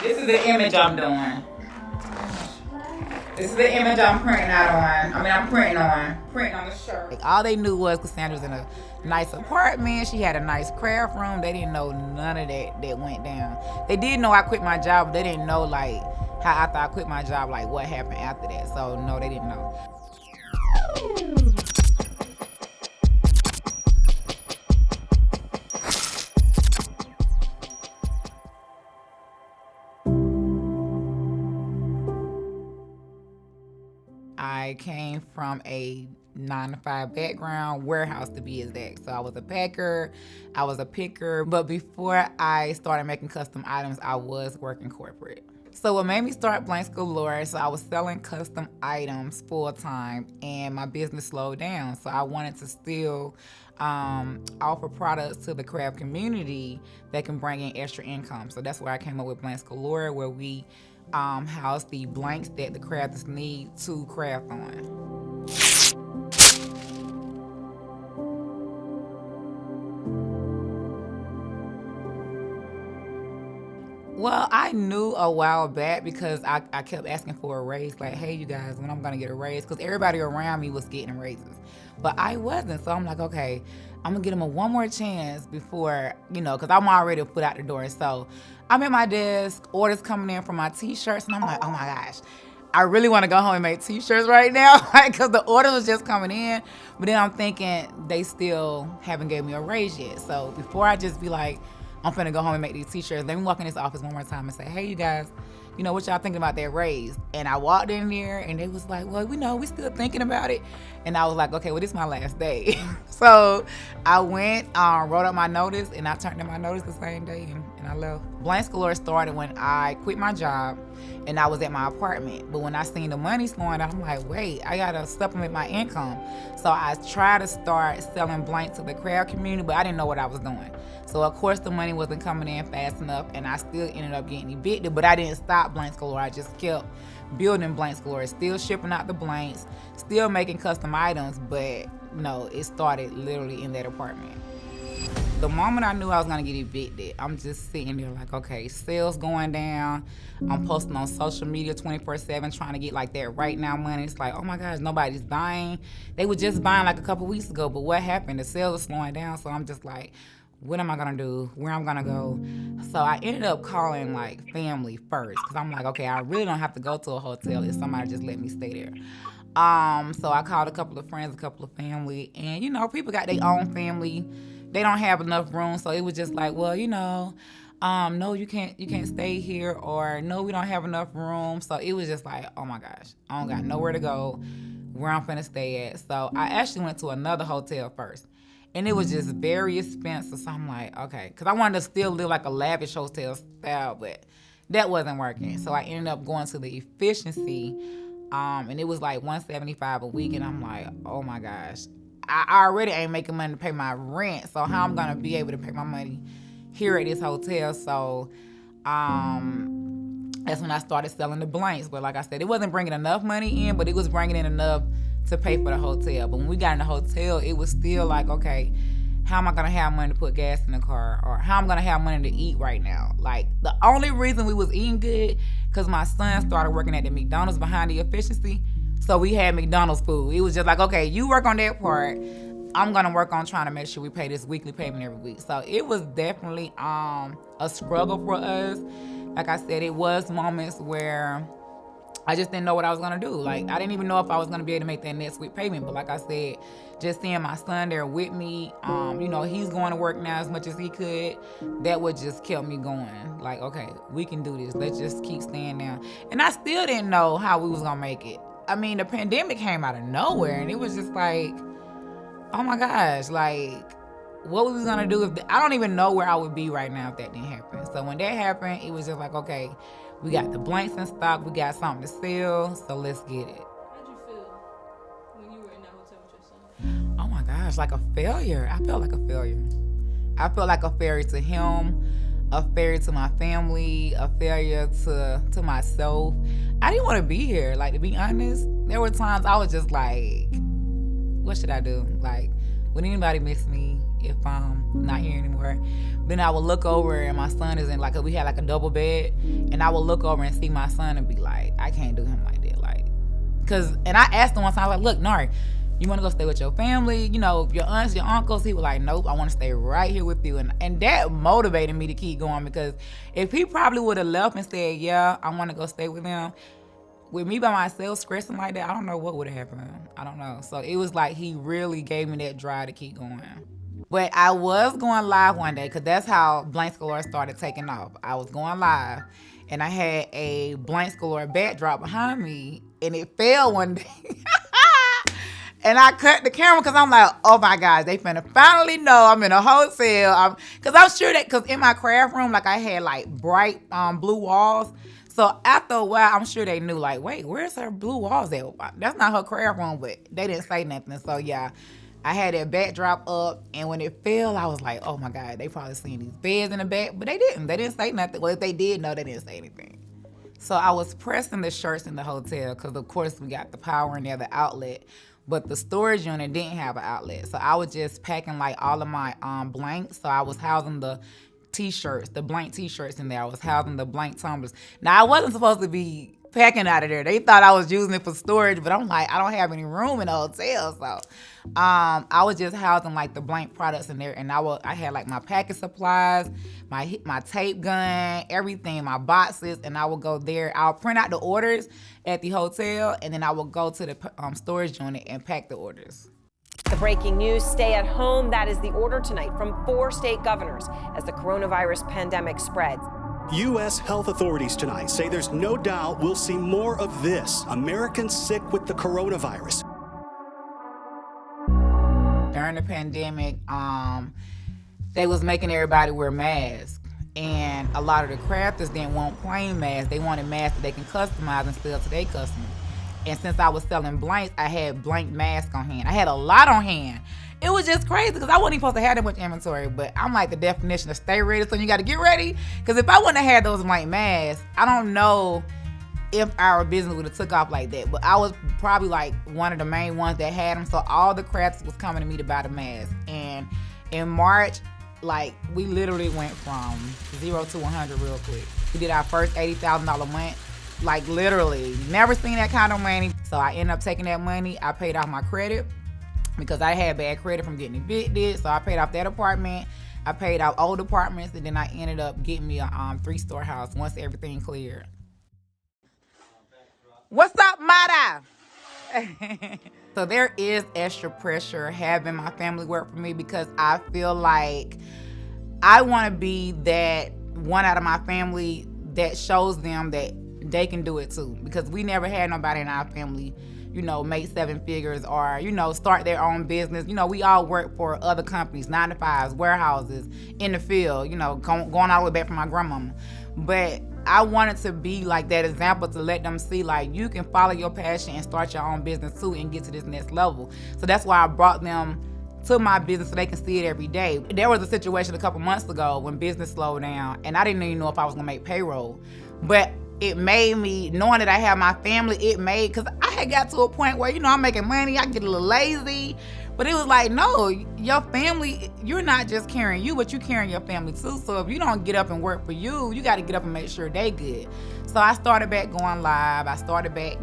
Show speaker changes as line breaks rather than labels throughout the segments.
This is the image I'm doing. This is the image I'm printing on the shirt. Like, all they knew was Cassandra was in a nice apartment. She had a nice craft room. They didn't know none of that went down. They did know I quit my job, but they didn't know like how after I quit my job, like what happened after that. So no, they didn't know. I came from a 9-to-5 background, warehouse to be exact. So I was a packer, I was a picker, but before I started making custom items, I was working corporate. So what made me start Blanks Galore, so I was selling custom items full time and my business slowed down. So I wanted to still offer products to the craft community that can bring in extra income. So that's where I came up with Blanks Galore, where we house the blanks that the crafters need to craft on. Well, I knew a while back because I kept asking for a raise, like, hey, you guys, when I'm gonna get a raise? Because everybody around me was getting raises, but I wasn't. So I'm like, okay, I'm gonna give them one more chance before, because I'm already put out the door. So I'm at my desk, orders coming in for my t-shirts, and I'm like, oh my gosh, I really wanna go home and make t-shirts right now, because the order was just coming in. But then I'm thinking they still haven't gave me a raise yet. So before I just be like, I'm finna go home and make these t-shirts, let me walk in this office one more time and say, hey, you guys, what y'all thinking about that raise? And I walked in there and they was like, well, we still thinking about it. And I was like, okay, well, this is my last day. So I went, wrote up my notice, and I turned in my notice the same day, and I left. Blanks Galore started when I quit my job and I was at my apartment. But when I seen the money slowing down, I'm like, wait, I gotta supplement my income. So I tried to start selling blanks to the craft community, but I didn't know what I was doing. So of course the money wasn't coming in fast enough, and I still ended up getting evicted, but I didn't stop Blanks Galore. I just kept building Blanks Galore, still shipping out the blanks, still making custom items, but no, it started literally in that apartment. The moment I knew I was gonna get evicted, I'm just sitting there like, okay, sales going down. I'm posting on social media 24/7 trying to get like that right now money. It's like, oh my gosh, nobody's buying. They were just buying like a couple weeks ago, but what happened? The sales are slowing down, so I'm just like, what am I gonna do? Where I'm gonna go? So I ended up calling like family first, because I'm like, okay, I really don't have to go to a hotel if somebody just let me stay there. So I called a couple of friends, a couple of family, and people got their own family. They don't have enough room, so it was just like, well, no, you can't stay here, or no, we don't have enough room. So it was just like, oh my gosh, I don't got nowhere to go, where I'm finna stay at. So I actually went to another hotel first, and it was just very expensive. So I'm like, okay, because I wanted to still live like a lavish hotel style, but that wasn't working. So I ended up going to the Efficiency, and it was like $175 a week, and I'm like, oh my gosh, I already ain't making money to pay my rent, so how I'm gonna be able to pay my money here at this hotel? So that's when I started selling the blanks. But like I said, it wasn't bringing enough money in, but it was bringing in enough to pay for the hotel. But when we got in the hotel, it was still like, okay, how am I gonna have money to put gas in the car, or how I'm gonna have money to eat right now? Like, the only reason we was eating good, because my son started working at the McDonald's behind the Efficiency. So we had McDonald's food. It was just like, okay, you work on that part. I'm gonna work on trying to make sure we pay this weekly payment every week. So it was definitely a struggle for us. Like I said, it was moments where I just didn't know what I was gonna do. Like, I didn't even know if I was gonna be able to make that next week payment. But like I said, just seeing my son there with me, he's going to work now as much as he could, that would just keep me going. Like, okay, we can do this. Let's just keep staying down. And I still didn't know how we was gonna make it. I mean, the pandemic came out of nowhere, and it was just like, oh my gosh, like, what we was gonna do if I don't even know where I would be right now if that didn't happen. So when that happened, it was just like, okay, we got the blanks in stock, we got something to sell, so let's get it.
How'd you feel when you were in that hotel with your son?
Oh my gosh, like a failure. I felt like a failure. I felt like a failure to him, a failure to my family, a failure to myself. I didn't want to be here. Like, to be honest, there were times I was just like, what should I do? Like, would anybody miss me? if I'm not here anymore. Then I would look over and my son is in we had like a double bed, and I would look over and see my son and be like, I can't do him like that. And I asked him one time, I was like, look, Nari, you want to go stay with your family? Your aunts, your uncles? He was like, nope, I want to stay right here with you. And that motivated me to keep going, because if he probably would have left and said, yeah, I want to go stay with them, with me by myself stressing like that, I don't know what would have happened. I don't know. So it was like he really gave me that drive to keep going. But I was going live one day, because that's how Blanks Galore started taking off. I was going live, and I had a Blanks Galore backdrop behind me, and it fell one day. And I cut the camera because I'm like, oh my gosh, they finna finally know I'm in a hotel. Because I'm sure because in my craft room, I had bright blue walls. So after a while, I'm sure they knew, wait, where's her blue walls at? That's not her craft room, but they didn't say nothing. So yeah, I had that backdrop up, and when it fell, I was like, oh my God, they probably seen these beds in the back, but they didn't. They didn't say nothing. Well, if they did know, they didn't say anything. So I was pressing the shirts in the hotel because, of course, we got the power in there, the outlet, but the storage unit didn't have an outlet. So I was just packing all of my blanks. So I was housing the T-shirts, the blank T-shirts in there. I was housing the blank tumblers. Now, I wasn't supposed to be packing out of there. They thought I was using it for storage, but I'm like, I don't have any room in the hotel. So I was just housing the blank products in there, and I had my packing supplies, my tape gun, everything, my boxes, and I would go there. I'll print out the orders at the hotel, and then I would go to the storage unit and pack the orders.
The breaking news, stay at home. That is the order tonight from 4 state governors as the coronavirus pandemic spreads.
U.S. health authorities tonight say there's no doubt we'll see more of this. Americans sick with the coronavirus.
During the pandemic, they was making everybody wear masks. And a lot of the crafters didn't want plain masks. They wanted masks that they can customize and sell to their customers. And since I was selling blanks, I had blank masks on hand. I had a lot on hand. It was just crazy because I wasn't even supposed to have that much inventory, but I'm the definition of stay ready, so you got to get ready. Because if I wouldn't have had those blank masks, I don't know if our business would have took off like that. But I was probably one of the main ones that had them, so all the crafters was coming to me to buy the masks. And in March, we literally went from 0 to 100 real quick. We did our first $80,000 month. Literally, never seen that kind of money. So I ended up taking that money. I paid off my credit because I had bad credit from getting evicted. So I paid off that apartment. I paid off old apartments, and then I ended up getting me a 3-store house once everything cleared. What's up, Mata? So there is extra pressure having my family work for me because I feel like I want to be that one out of my family that shows them that they can do it too, because we never had nobody in our family, make 7 figures or, start their own business. We all work for other companies, 9-to-5s, warehouses, in the field, going all the way back from my grandmama. But I wanted to be that example to let them see you can follow your passion and start your own business too and get to this next level. So that's why I brought them to my business so they can see it every day. There was a situation a couple months ago when business slowed down, and I didn't even know if I was gonna make payroll. But it made me, knowing that I have my family, because I had got to a point where, I'm making money, I get a little lazy. But it was no, your family, you're not just carrying you, but you're carrying your family too. So if you don't get up and work for you, you got to get up and make sure they good. So I started back going live. I started back,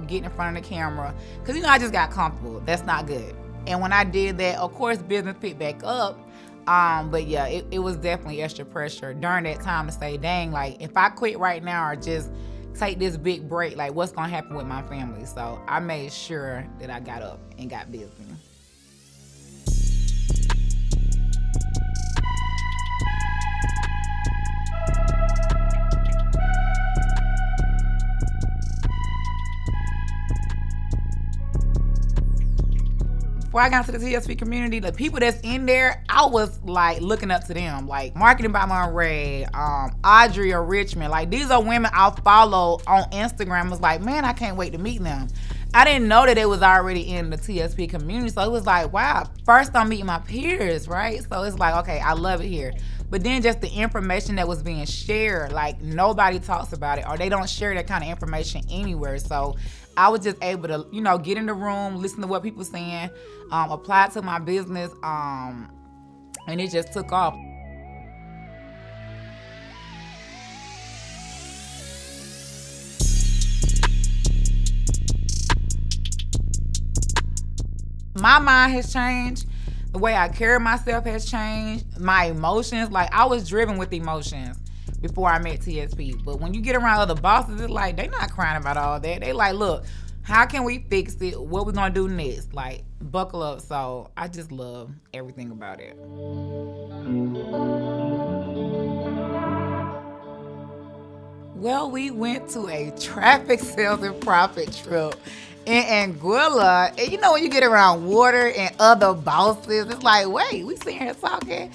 getting in front of the camera. Because, I just got comfortable. That's not good. And when I did that, of course, business picked back up. But yeah, it was definitely extra pressure during that time to say, dang, if I quit right now or just take this big break, what's going to happen with my family? So I made sure that I got up and got busy. Before I got into the TSP community, the people that's in there, I was looking up to them. Marketing by Monterey, Audrey or Richmond. These are women I follow on Instagram. I was man, I can't wait to meet them. I didn't know that it was already in the TSP community. So it was wow, first I'm meeting my peers, right? So it's okay, I love it here. But then just the information that was being shared, nobody talks about it or they don't share that kind of information anywhere. So I was just able to, get in the room, listen to what people saying, apply it to my business. And it just took off. My mind has changed. The way I carry myself has changed. My emotions, like I was driven with emotions before I met TSP. But when you get around other bosses, it's like they not crying about all that. They like, look, how can we fix it? What we gonna do next? Like, buckle up. So I just love everything about it. Well, we went to a traffic sales and profit trip in Anguilla. And you know when you get around water and other bosses, it's like, wait, we sitting here talking.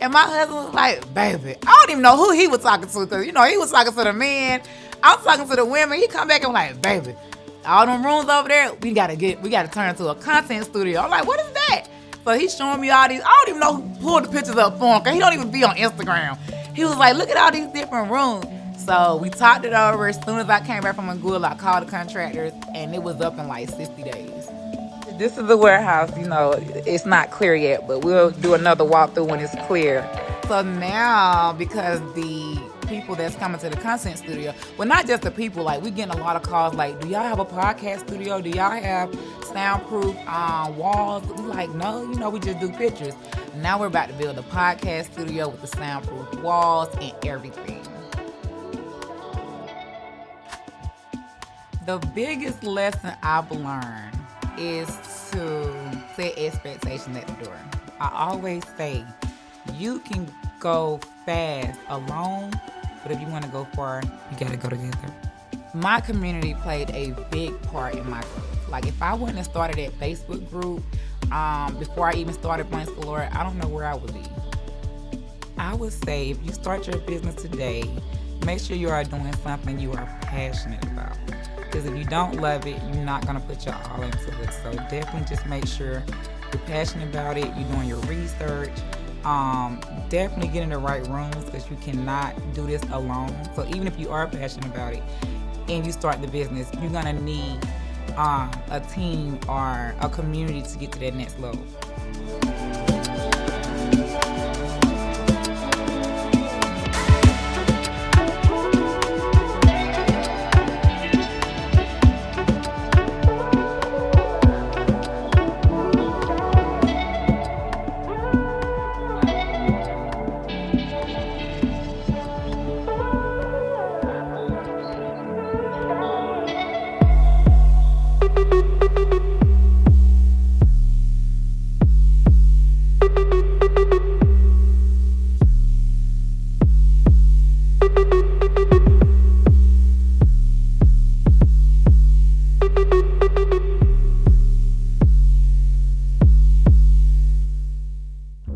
And my husband was like, baby, I don't even know who he was talking to, because, you know, he was talking to the men. I was talking to the women. He come back and was like, baby, all them rooms over there, we gotta turn into a content studio. I'm like, what is that? So he's showing me all these. I don't even know who pulled the pictures up for him, because he don't even be on Instagram. He was like, look at all these different rooms. So we talked it over. As soon as I came back from Anguilla, I called the contractors, and it was up in like 60 days. This is the warehouse. You know, it's not clear yet, but we'll do another walkthrough when it's clear. So now, because the people that's coming to the content studio, well, not just the people, like we getting a lot of calls like, do y'all have a podcast studio? Do y'all have soundproof walls? We like, no, you know, we just do pictures. Now we're about to build a podcast studio with the soundproof walls and everything. The biggest lesson I've learned is to set expectations at the door. I always say, you can go fast alone, but if you want to go far, you got to go together. My community played a big part in my growth. Like, if I wouldn't have started that Facebook group before I even started Blanks Galore, I don't know where I would be. I would say, if you start your business today, make sure you are doing something you are passionate about. Because if you don't love it, you're not going to put your all into it. So definitely just make sure you're passionate about it, you're doing your research. Definitely get in the right rooms, because you cannot do this alone. So even if you are passionate about it and you start the business, you're going to need a team or a community to get to that next level.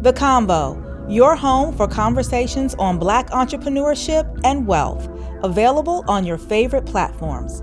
The Convo, your home for conversations on Black entrepreneurship and wealth, available on your favorite platforms.